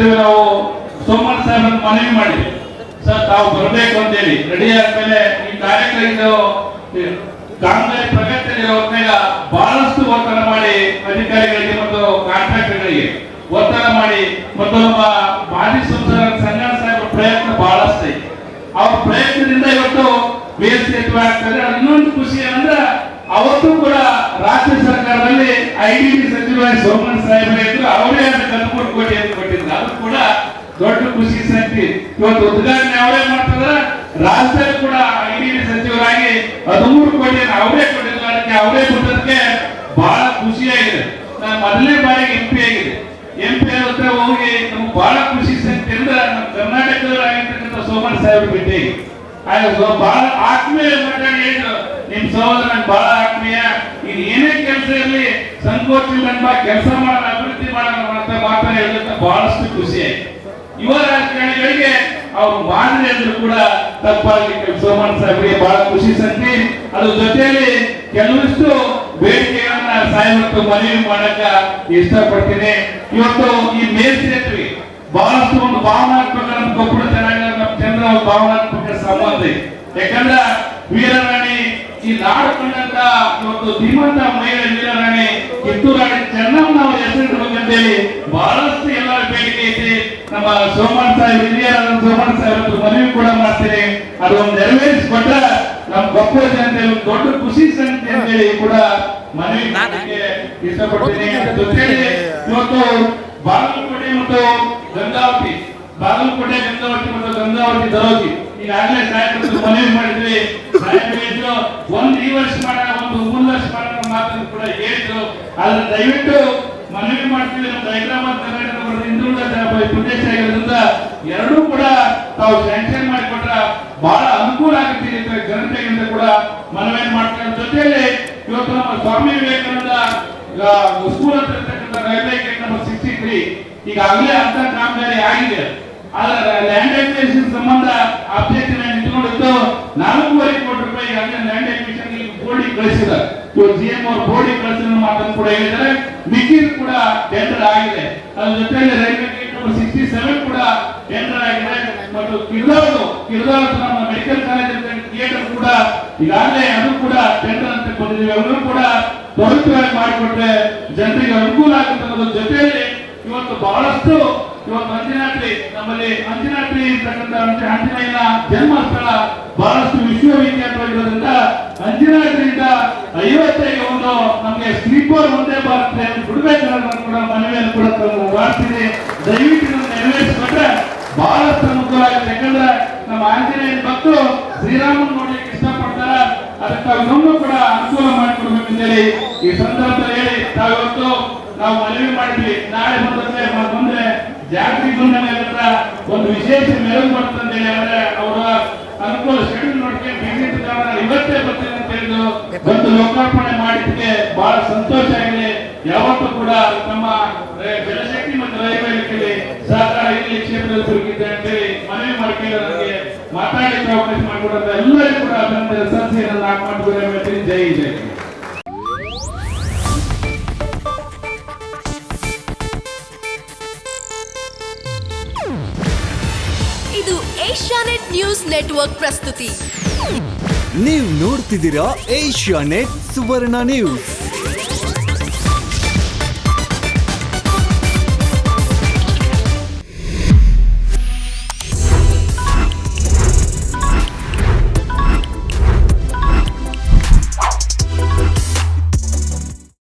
ಸಚಿವರು ನಾವು ಸೋಮಣ್ಣ ಸಾಹೇಬ್ ಮನವಿ ಮಾಡಿದ್ವಿ, ಸರ್ ತಾವು ಬರಬೇಕು ಅಂತೇಳಿ. ರೆಡಿ ಆದ್ಮೇಲೆ ಈ ಕಾರ್ಯಕ್ರಮ ಕಾಮಗಾರಿ ಪ್ರಗತಿಯಲ್ಲಿರೋ ಹೊತ್ನಾಗ ಬಹಳಷ್ಟು ಒತ್ತಡ ಮಾಡಿ ಅಧಿಕಾರಿಗಳಿಗೆ ಮತ್ತು ಕಾಂಟ್ರಾಕ್ಟರ್ಗಳಿಗೆ ಒತ್ತಡ ಮಾಡಿ ಮತ್ತು ನಮ್ಮ ಮಾಜಿ ಸಂಸದ ಸಂಗಣ್ಣ ಸಾಹೇಬ್ ಪ್ರಯತ್ನ ಬಹಳಷ್ಟು ಐತಿ. ಅವ್ರ ಪ್ರಯತ್ನದಿಂದ ಇವತ್ತು ಮೇಲ್ಸೇತುವೆ ಆಗ್ತದೆ. ಇನ್ನೊಂದು ಖುಷಿ ಅಂದ್ರೆ ಅವತ್ತು ಕೂಡ ರಾಜ್ಯ ಸರ್ಕಾರದಲ್ಲಿ IDB ಸಚಿವ ಸೋಮಣ್ಣ ಸಾಹೇಬರೇ ಇದ್ರು, ಅವರೇ ಅದಕ್ಕೆ 13 ಕೋಟಿ ಅಂತ ಕೊಟ್ಟಿದ್ರು. ಅದು ಕೂಡ ದೊಡ್ಡ ಖುಷಿ ಸಂಖ್ಯೆ. ಇವತ್ತು ಉದ್ಘಾಟನೆ ಅವರೇ ಮಾಡ್ತಿದ್ರೆ, ರಾಜ್ಯದಲ್ಲಿ ಕೂಡ IDB ಸಚಿವರಾಗಿ 13 ಕೋಟಿಯನ್ನು ಅವರೇ ಕೊಟ್ಟಿದ್ರು. ಅದಕ್ಕೆ ಅವರೇ ಕೊಟ್ಟದಕ್ಕೆ ಬಹಳ ಖುಷಿಯಾಗಿದೆ. ನಾನು ಮೊದಲನೇ ಬಾರಿಗೆ MP ಆಗಿದೆ. MP ಹತ್ರ ಹೋಗಿ ನಮ್ಗೆ ಬಹಳ ಖುಷಿ ಸಂಖ್ಯೆ ಅಂದ್ರೆ ನಮ್ಮ ಕರ್ನಾಟಕದವರಾಗಿರ್ತಕ್ಕಂಥ ಸೋಮಣ್ಣ ಸಾಹೇಬ್ ಭೇಟಿ ಬಹಳ ಆತ್ಮೀಯ ಮಾತಾಡಿ ಹೇಳಿದ್ರು, ನಿಮ್ ಸಹೋದರ ನಂಗೆ ಬಹಳ ಆತ್ಮೀಯ, ಇದು ಏನೇ ಕೆಲಸ ಇರಲಿ ಸಂಕೋಚ ಇಲ್ಲ, ಕೆಲಸ ಮಾಡೋಣ, ಅಭಿವೃದ್ಧಿ ಮಾಡೋಣ ಅಂತ ಮಾತಾಡಿ ಹೇಳಿದಂತ ಬಹಳಷ್ಟು ಖುಷಿ ಆಯ್ತು. ಯುವ ರಾಜಕಾರಣಿಗಳಿಗೆ ಅವ್ರು ಮಾದರಿ ಅಂದ್ರೂ ಕೂಡ ತಪ್ಪಾಗಿ ಸೋಮಣ್ಣ ಸಾಹೇಬ್ರಿಗೆ ಬಹಳ ಖುಷಿ ಸಂಖ್ಯೆ. ಅದ್ರ ಜೊತೆಯಲ್ಲಿ ಕೆಲವಷ್ಟು ಬೇಡಿಕೆಗಳನ್ನ ಸಾಹೇಬರು ಮನವಿ ಮಾಡಕ ಇಷ್ಟಪಡ್ತೀನಿ. ಇವತ್ತು ಈ ಮೇಲ್ಸೇತುವೆ ಬಹಳಷ್ಟು ಒಂದು ಭಾವನಾತ್ಮಕ, ನಮ್ಮ ಕೊಪ್ಪಳ ಜನಾಂಗ ನಮ್ಮ ಜನರ ಭಾವನಾತ್ಮಕ ಸಂಬಂಧ ಇದೆ. ಯಾಕಂದ್ರೆ ವೀರರಾಣಿ ಈ ನಾಡು ಕಂಡಂತ ಇವತ್ತು ಧೀಮಂತ ಮಹಿಳೆ ವೀರರಾಣಿ ಕಿತ್ತೂರಾಣಿ ಚೆನ್ನಮ್ಮ ಅವರ ಹೆಸರಿಡಬೇಕಂತೇಳಿ ಬಹಳಷ್ಟು ಎಲ್ಲರ ಬೇಡಿಕೆ ಐತಿ. ನಮ್ಮ ಸೋಮಣ್ಣ ಸಾಹೇಬ್ ಹಿರಿಯರ ಸೋಮಣ್ಣ ಸಾಹೇಬ್ ಮನವಿ ಕೂಡ ಮಾಡ್ತೀನಿ. ಅದು ಒಂದು ನೆರವೇರಿಸಿಕೊಟ್ರೆ ನಮ್ಮ ಕೊಪ್ಪಳ ಜನತೆ ಒಂದು ದೊಡ್ಡ ಖುಷಿ ಸಂಖ್ಯೆ ಅಂತೇಳಿ ಕೂಡ ಮನವಿ ಮಾಡಲಿಕ್ಕೆ ಇಷ್ಟಪಡ್ತೀನಿ. ಜೊತೆಲಿ ಇವತ್ತು ಬಾಗಲಕೋಟೆ ಮತ್ತು ಗಂಗಾವತಿ, ಬಾಗಲಕೋಟೆ ಗಂಗಾವತಿ ಮತ್ತು ಗಂಗಾವತಿ ದರೋಗಿ ಈಗಾಗಲೇ ಸಾಹೇಬರು ಮನವಿ ಮಾಡಿದ್ವಿ. ಸಾಹೇಬರು ಒಂದು ಈ ವರ್ಷ ಮಾಡೋಣ, ಒಂದು ಮುಂದೆ ವರ್ಷ ಮಾಡೋಣ ಮಾತನ್ನು ಕೂಡ ಹೇಳಿದ್ರು. ಆದ್ರೆ ದಯವಿಟ್ಟು ಮನವಿ ಮಾಡ್ತೀವಿ, ನಮ್ಮ ಹೈದರಾಬಾದ್ ಕರ್ನಾಟಕ ಹಿಂದುಳಿದ ಪ್ರದೇಶ ಆಗಿರೋದ್ರಿಂದ ಎರಡೂ ಕೂಡ ತಾವು ಸ್ಯಾಂಕ್ಷನ್ ಮಾಡಿಕೊಟ್ರ ಬಹಳ ಅನುಕೂಲ ಆಗುತ್ತೆ ಜನತೆಗಿಂತ ಕೂಡ ಮನವಿ ಮಾಡ್ತಾರೆ. ಜೊತೆಯಲ್ಲಿ ಇವತ್ತು ನಮ್ಮ ಸ್ವಾಮಿ ವಿವೇಕಾನಂದ ಸ್ಕೂಲ್ ಅಂತ ಇರ್ತಕ್ಕಂಥ ರೈಲ್ವೆ ಗೇಟ್ ನಂಬರ್ 63 ಈಗಾಗಲೇ ಅಂತ ಕಾಮಗಾರಿ ಆಗಿದೆ. ಆದ್ರೆ ಲ್ಯಾಂಡ್ ಅಕ್ವಿಸಿಷನ್ ಸಂಬಂಧ ಅಬ್ಜೆಕ್ಷನ್ ನಿಂತುಕೊಂಡಿದ್ದು 4.5 ಕೋಟಿ ರೂಪಾಯಿ ಈಗಾಗಲೇ ಲ್ಯಾಂಡ್ ಅಕ್ವಿಸಿಷನ್ ಬೋರ್ಡಿಗೆ ಕಳಿಸಿದ್ದಾರೆ. ಇವತ್ತು GM ಅವರು ಬೋರ್ಡಿಗೆ ಕಳಿಸಿದ ಮಾತನ್ನು ಕೂಡ ಹೇಳಿದ್ದಾರೆ. ಮಿಕ್ಕಿದ್ ಕೂಡ ಟೆಂಡರ್ ಆಗಿದೆ. ಅದ್ರ ಜೊತೆಯಲ್ಲಿ ರೈಲ್ವೆ ಗೇಟ್ ನಂಬರ್ 67 ಕೂಡ ಟೆಂಡರ್ ಆಗಿದೆ. ಮತ್ತು ಕಿರ್ದಾವದು ನಮ್ಮ ಮೆಡಿಕಲ್ ಕಾಲೇಜ್ ಥಿಯೇಟರ್ ಕೂಡ ಈಗಾಗಲೇ ಅದು ಕೂಡ ಟೆಂಡರ್ ಅಂತ ಬಂದಿದ್ದೀವಿ. ಅವರು ಕೂಡ ತ್ವರಿತವಾಗಿ ಮಾಡಿಕೊಟ್ರೆ ಜನರಿಗೆ ಅನುಕೂಲ ಆಗುತ್ತೆ ಅನ್ನೋದ್ರ ಜೊತೆಯಲ್ಲಿ ಇವತ್ತು ಬಹಳಷ್ಟು ಇವತ್ತು ಅಂಜನಾದ್ರಿ, ನಮ್ಮಲ್ಲಿ ಅಂಜನಾದ್ರಿ ಇರ್ತಕ್ಕಂಥ ಆಂಜನೇಯನ ಜನ್ಮಸ್ಥಳ ಬಹಳಷ್ಟು ವಿಶ್ವವಿಖ್ಯಾತವಾಗಿರೋದ್ರಿಂದ ಅಂಜನಾದ್ರಿಯಿಂದ 55 ಒಂದು ನಮಗೆ ಸ್ಲೀಪರ್ ಒಂದೇ ಭಾರತ ಬಿಡಬೇಕಾದ್ರೆ ಕೂಡ ಮನವಿಯನ್ನು ಕೂಡ ಮಾಡ್ತೀನಿ. ದಯವಿಟ್ಟು ನೆರವೇರಿಸಿಕೊಂಡ್ರೆ ಬಹಳಷ್ಟು ಅನುಕೂಲ ಆಗುತ್ತೆ. ಯಾಕಂದ್ರೆ ನಮ್ಮ ಆಂಜನೇಯನ ಭಕ್ತರು ಶ್ರೀರಾಮನ್ ನೋಡ್ಲಿಕ್ಕೆ ಇಷ್ಟಪಡ್ತಾರ. ಅದಕ್ಕೆ ಇನ್ನೊಂದು ಕೂಡ ಅನುಕೂಲ ಮಾಡಿಕೊಡ್ಬೇಕಂತೇಳಿ ಈ ಸಂದರ್ಭದಲ್ಲಿ ಹೇಳಿ ತಾವಿವತ್ತು ನಾವು ಮನವಿ ಮಾಡಿದ್ವಿ. ನಾಳೆ ಮುಂದೆ ಜಾಗೃತಿ ಬಂಧನ ಒಂದು ವಿಶೇಷ ಮೆರಗು ಬರ್ತಂತ ಹೇಳಿ ಅಂದ್ರೆ ಅವರ ಅನುಕೂಲ ಶೆಡ್ಯೂಲ್ ನೋಡ್ಕೊಂಡು ಇವತ್ತೇ ಬರ್ತೀನಿ ಅಂತ ಹೇಳಿದ್ರು. ಬಂದು ಲೋಕಾರ್ಪಣೆ ಮಾಡಿದ್ದಕ್ಕೆ ಬಹಳ ಸಂತೋಷ ಆಗಿದೆ. ಯಾವತ್ತೂ ಕೂಡ ನಮ್ಮ ಜಲಶಕ್ತಿ ಮತ್ತು ರೈಲ್ವೆ ಇಲಾಖೆಯಲ್ಲಿ ಸಹಕಾರ ಇಲ್ಲಿ ಕ್ಷೇತ್ರದಲ್ಲಿ ದೊರಕಿದೆ ಅಂತೇಳಿ ಮನವಿ ಮಾಡ್ಕೊಂಡು ನನಗೆ ಮಾತಾಡಲಿಕ್ಕೆ ಅವಕಾಶ ಮಾಡಿಕೊಡಂತ ಎಲ್ಲರಿಗೂ ಕೂಡ ಅಭಿನಂದನೆ ಸಲ್ಲಿಸಿ ಮಾಡ್ಕೊಂಡು ಜೈ ಜೈ. ಇದು ಏಷ್ಯಾನೆಟ್ ನ್ಯೂಸ್ ನೆಟ್ವರ್ಕ್ ಪ್ರಸ್ತುತಿ. ನೀವು ನೋಡ್ತಿದ್ದೀರಾ ಏಷ್ಯಾನೆಟ್ ಸುವರ್ಣ ನ್ಯೂಸ್.